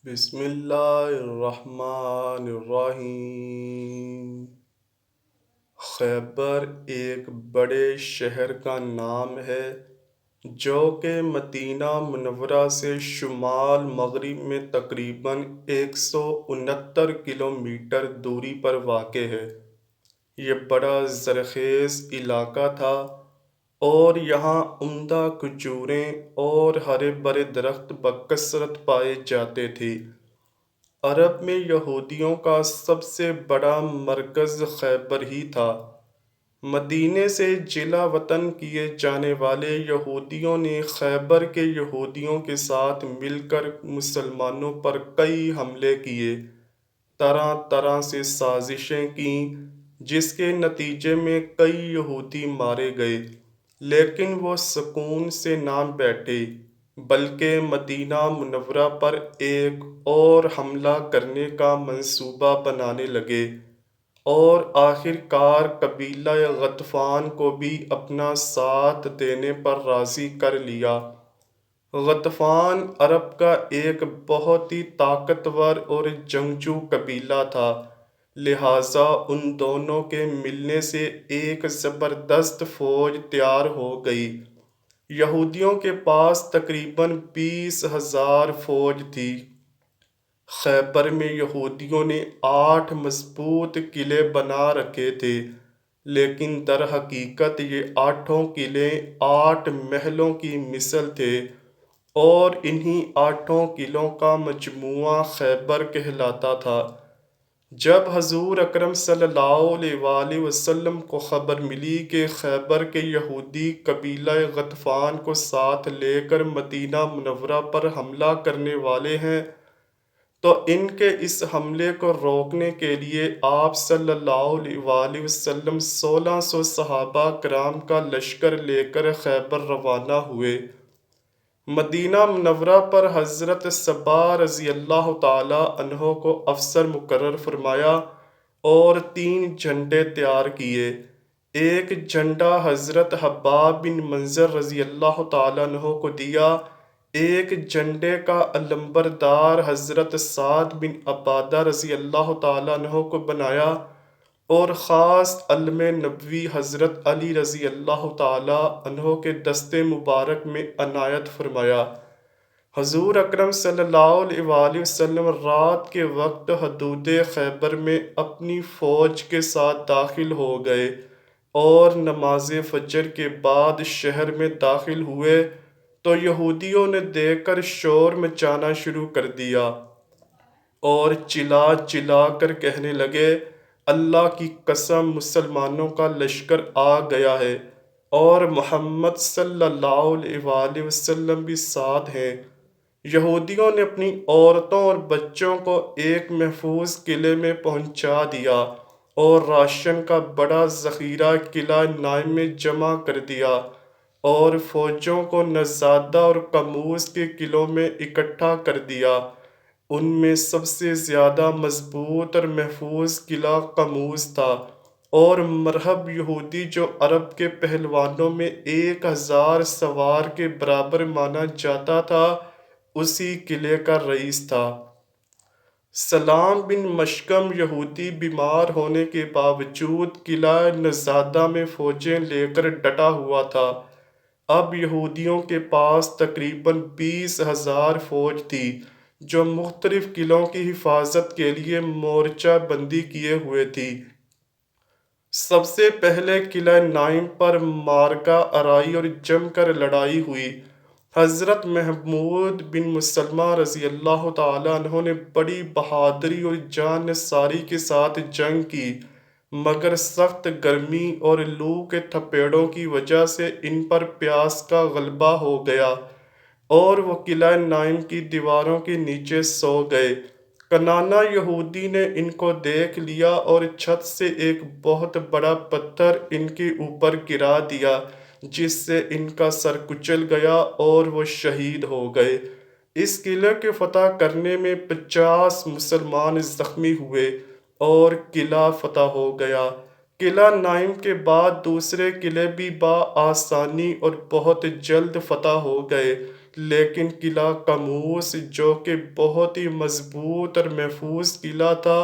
بسم اللہ الرحمن الرحیم۔ خیبر ایک بڑے شہر کا نام ہے جو کہ مدینہ منورہ سے شمال مغرب میں تقریباً 169 کلومیٹر دوری پر واقع ہے۔ یہ بڑا زرخیز علاقہ تھا اور یہاں عمدہ کھجوریں اور ہرے بھرے درخت بکثرت پائے جاتے تھے۔ عرب میں یہودیوں کا سب سے بڑا مرکز خیبر ہی تھا۔ مدینے سے جلا وطن کیے جانے والے یہودیوں نے خیبر کے یہودیوں کے ساتھ مل کر مسلمانوں پر کئی حملے کیے، طرح طرح سے سازشیں کیں، جس کے نتیجے میں کئی یہودی مارے گئے، لیکن وہ سکون سے نہ بیٹھے بلکہ مدینہ منورہ پر ایک اور حملہ کرنے کا منصوبہ بنانے لگے اور آخر کار قبیلہ غطفان کو بھی اپنا ساتھ دینے پر راضی کر لیا۔ غطفان عرب کا ایک بہت ہی طاقتور اور جنگجو قبیلہ تھا، لہٰذا ان دونوں کے ملنے سے ایک زبردست فوج تیار ہو گئی۔ یہودیوں کے پاس تقریباً 20,000 فوج تھی۔ خیبر میں یہودیوں نے 8 مضبوط قلعے بنا رکھے تھے، لیکن در حقیقت یہ 8 قلعے 8 محلوں کی مثل تھے اور انہی 8 قلعوں کا مجموعہ خیبر کہلاتا تھا۔ جب حضور اکرم صلی اللہ علیہ وآلہ وسلم کو خبر ملی کہ خیبر کے یہودی قبیلہ غطفان کو ساتھ لے کر مدینہ منورہ پر حملہ کرنے والے ہیں، تو ان کے اس حملے کو روکنے کے لیے آپ صلی اللہ علیہ وآلہ وسلم 1600 صحابہ کرام کا لشکر لے کر خیبر روانہ ہوئے۔ مدینہ منورہ پر حضرت صبا رضی اللہ تعالیٰ عنہ کو افسر مقرر فرمایا اور 3 جھنڈے تیار کیے۔ ایک جھنڈا حضرت حباب بن منظر رضی اللہ تعالیٰ عنہ کو دیا، ایک جھنڈے کا علمبردار حضرت سعد بن عبادہ رضی اللہ تعالیٰ عنہ کو بنایا اور خاص علم نبوی حضرت علی رضی اللہ تعالیٰ عنہ کے دست مبارک میں عنایت فرمایا۔ حضور اکرم صلی اللہ علیہ وآلہ وسلم رات کے وقت حدود خیبر میں اپنی فوج کے ساتھ داخل ہو گئے اور نماز فجر کے بعد شہر میں داخل ہوئے تو یہودیوں نے دیکھ کر شور مچانا شروع کر دیا اور چلا چلا کر کہنے لگے، اللہ کی قسم مسلمانوں کا لشکر آ گیا ہے اور محمد صلی اللہ علیہ وآلہ وسلم بھی ساتھ ہیں۔ یہودیوں نے اپنی عورتوں اور بچوں کو ایک محفوظ قلعے میں پہنچا دیا اور راشن کا بڑا ذخیرہ قلعہ نائم میں جمع کر دیا اور فوجوں کو نزادہ اور قموز کے قلعوں میں اکٹھا کر دیا۔ ان میں سب سے زیادہ مضبوط اور محفوظ قلعہ قموز تھا اور مرہب یہودی جو عرب کے پہلوانوں میں 1000 سوار کے برابر مانا جاتا تھا، اسی قلعے کا رئیس تھا۔ سلام بن مشکم یہودی بیمار ہونے کے باوجود قلعہ نزادہ میں فوجیں لے کر ڈٹا ہوا تھا۔ اب یہودیوں کے پاس تقریباً 20,000 فوج تھی جو مختلف قلعوں کی حفاظت کے لیے مورچہ بندی کیے ہوئے تھی۔ سب سے پہلے قلعہ نائم پر معرکہ آرائی اور جم کر لڑائی ہوئی۔ حضرت محمود بن مسلمہ رضی اللہ تعالیٰ عنہ نے بڑی بہادری اور جان نثاری کے ساتھ جنگ کی، مگر سخت گرمی اور لو کے تھپیڑوں کی وجہ سے ان پر پیاس کا غلبہ ہو گیا اور وہ قلعہ نائم کی دیواروں کے نیچے سو گئے۔ کنانہ یہودی نے ان کو دیکھ لیا اور چھت سے ایک بہت بڑا پتھر ان کے اوپر گرا دیا، جس سے ان کا سر کچل گیا اور وہ شہید ہو گئے۔ اس قلعے کے فتح کرنے میں 50 مسلمان زخمی ہوئے اور قلعہ فتح ہو گیا۔ قلعہ نائم کے بعد دوسرے قلعے بھی بآسانی اور بہت جلد فتح ہو گئے، لیکن قلعہ قموس جو کہ بہت ہی مضبوط اور محفوظ قلعہ تھا،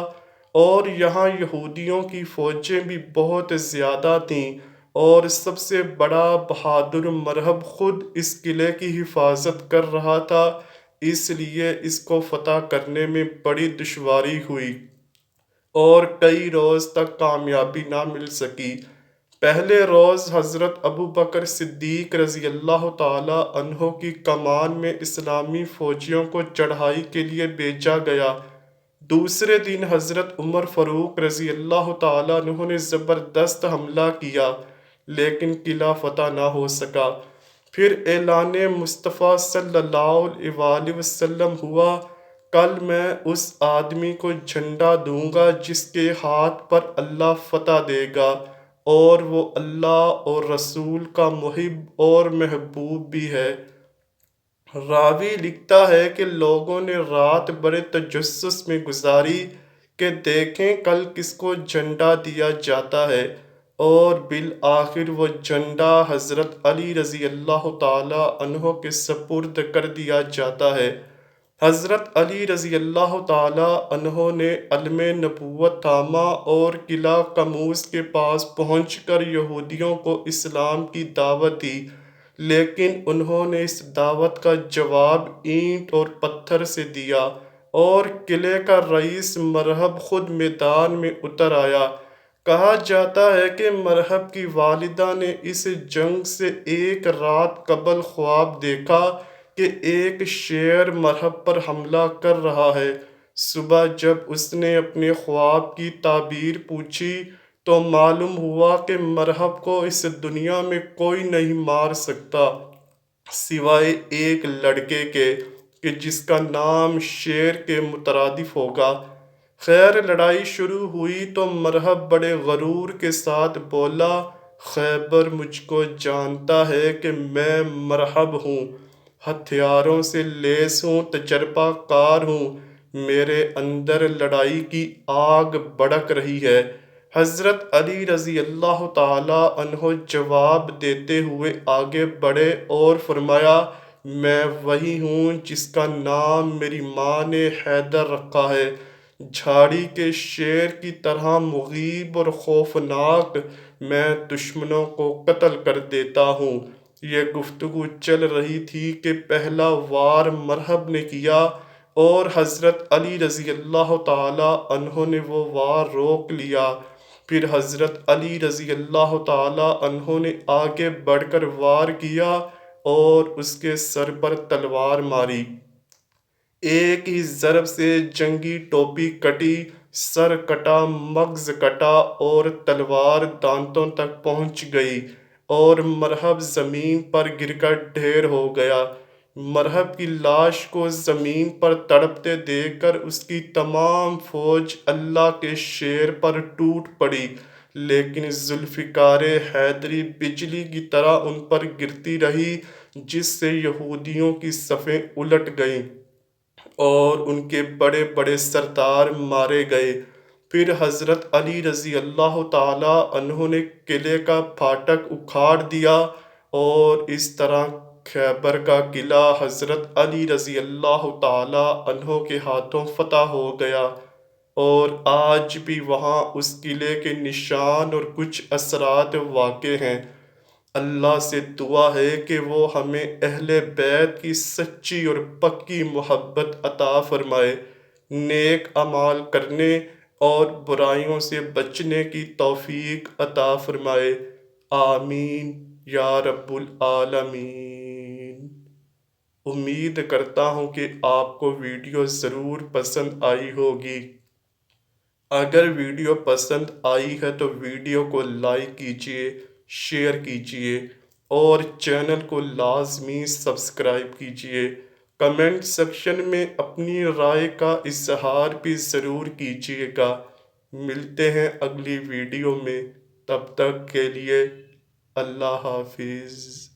اور یہاں یہودیوں کی فوجیں بھی بہت زیادہ تھیں، اور سب سے بڑا بہادر مرہب خود اس قلعے کی حفاظت کر رہا تھا، اس لیے اس کو فتح کرنے میں بڑی دشواری ہوئی اور کئی روز تک کامیابی نہ مل سکی۔ پہلے روز حضرت ابو بکر صدیق رضی اللہ تعالی عنہ کی کمان میں اسلامی فوجیوں کو چڑھائی کے لیے بھیجا گیا۔ دوسرے دن حضرت عمر فاروق رضی اللہ تعالی عنہ نے زبردست حملہ کیا، لیکن قلعہ فتح نہ ہو سکا۔ پھر اعلان مصطفیٰ صلی اللہ علیہ وآلہ وسلم ہوا، کل میں اس آدمی کو جھنڈا دوں گا جس کے ہاتھ پر اللہ فتح دے گا، اور وہ اللہ اور رسول کا محب اور محبوب بھی ہے۔ راوی لکھتا ہے کہ لوگوں نے رات بڑے تجسس میں گزاری کہ دیکھیں کل کس کو جھنڈا دیا جاتا ہے، اور بالآخر وہ جھنڈا حضرت علی رضی اللہ تعالی عنہ کے سپرد کر دیا جاتا ہے۔ حضرت علی رضی اللہ تعالی عنہ نے علم نبوت تھاما اور قلعہ قموس کے پاس پہنچ کر یہودیوں کو اسلام کی دعوت دی، لیکن انہوں نے اس دعوت کا جواب اینٹ اور پتھر سے دیا، اور قلعے کا رئیس مرہب خود میدان میں اتر آیا۔ کہا جاتا ہے کہ مرہب کی والدہ نے اس جنگ سے ایک رات قبل خواب دیکھا کہ ایک شیر مرہب پر حملہ کر رہا ہے۔ صبح جب اس نے اپنے خواب کی تعبیر پوچھی تو معلوم ہوا کہ مرہب کو اس دنیا میں کوئی نہیں مار سکتا سوائے ایک لڑکے کے کہ جس کا نام شیر کے مترادف ہوگا۔ خیر لڑائی شروع ہوئی تو مرہب بڑے غرور کے ساتھ بولا، خیبر مجھ کو جانتا ہے کہ میں مرہب ہوں، ہتھیاروں سے لیس ہوں، تجربہ کار ہوں، میرے اندر لڑائی کی آگ بھڑک رہی ہے۔ حضرت علی رضی اللہ تعالی عنہ جواب دیتے ہوئے آگے بڑھے اور فرمایا، میں وہی ہوں جس کا نام میری ماں نے حیدر رکھا ہے، جھاڑی کے شیر کی طرح مغیب اور خوفناک، میں دشمنوں کو قتل کر دیتا ہوں۔ یہ گفتگو چل رہی تھی کہ پہلا وار مرہب نے کیا، اور حضرت علی رضی اللہ تعالی عنہ نے وہ وار روک لیا۔ پھر حضرت علی رضی اللہ تعالی عنہ نے آگے بڑھ کر وار کیا اور اس کے سر پر تلوار ماری۔ ایک ہی ضرب سے جنگی ٹوپی کٹی، سر کٹا، مغز کٹا، اور تلوار دانتوں تک پہنچ گئی، اور مرہب زمین پر گر کر ڈھیر ہو گیا۔ مرہب کی لاش کو زمین پر تڑپتے دیکھ کر اس کی تمام فوج اللہ کے شیر پر ٹوٹ پڑی، لیکن ذوالفقار حیدری بجلی کی طرح ان پر گرتی رہی، جس سے یہودیوں کی صفیں الٹ گئیں اور ان کے بڑے بڑے سردار مارے گئے۔ پھر حضرت علی رضی اللہ تعالی عنہ نے قلعے کا پھاٹک اکھاڑ دیا، اور اس طرح خیبر کا قلعہ حضرت علی رضی اللہ تعالی عنہ کے ہاتھوں فتح ہو گیا، اور آج بھی وہاں اس قلعے کے نشان اور کچھ اثرات واقع ہیں۔ اللہ سے دعا ہے کہ وہ ہمیں اہل بیت کی سچی اور پکی محبت عطا فرمائے، نیک اعمال کرنے اور برائیوں سے بچنے کی توفیق عطا فرمائے، آمین یا رب العالمین۔ امید کرتا ہوں کہ آپ کو ویڈیو ضرور پسند آئی ہوگی۔ اگر ویڈیو پسند آئی ہے تو ویڈیو کو لائک کیجیے، شیئر کیجیے، اور چینل کو لازمی سبسکرائب کیجیے۔ کمنٹ سیکشن میں اپنی رائے کا اظہار بھی ضرور کیجیے گا۔ ملتے ہیں اگلی ویڈیو میں، تب تک کے لیے اللہ حافظ۔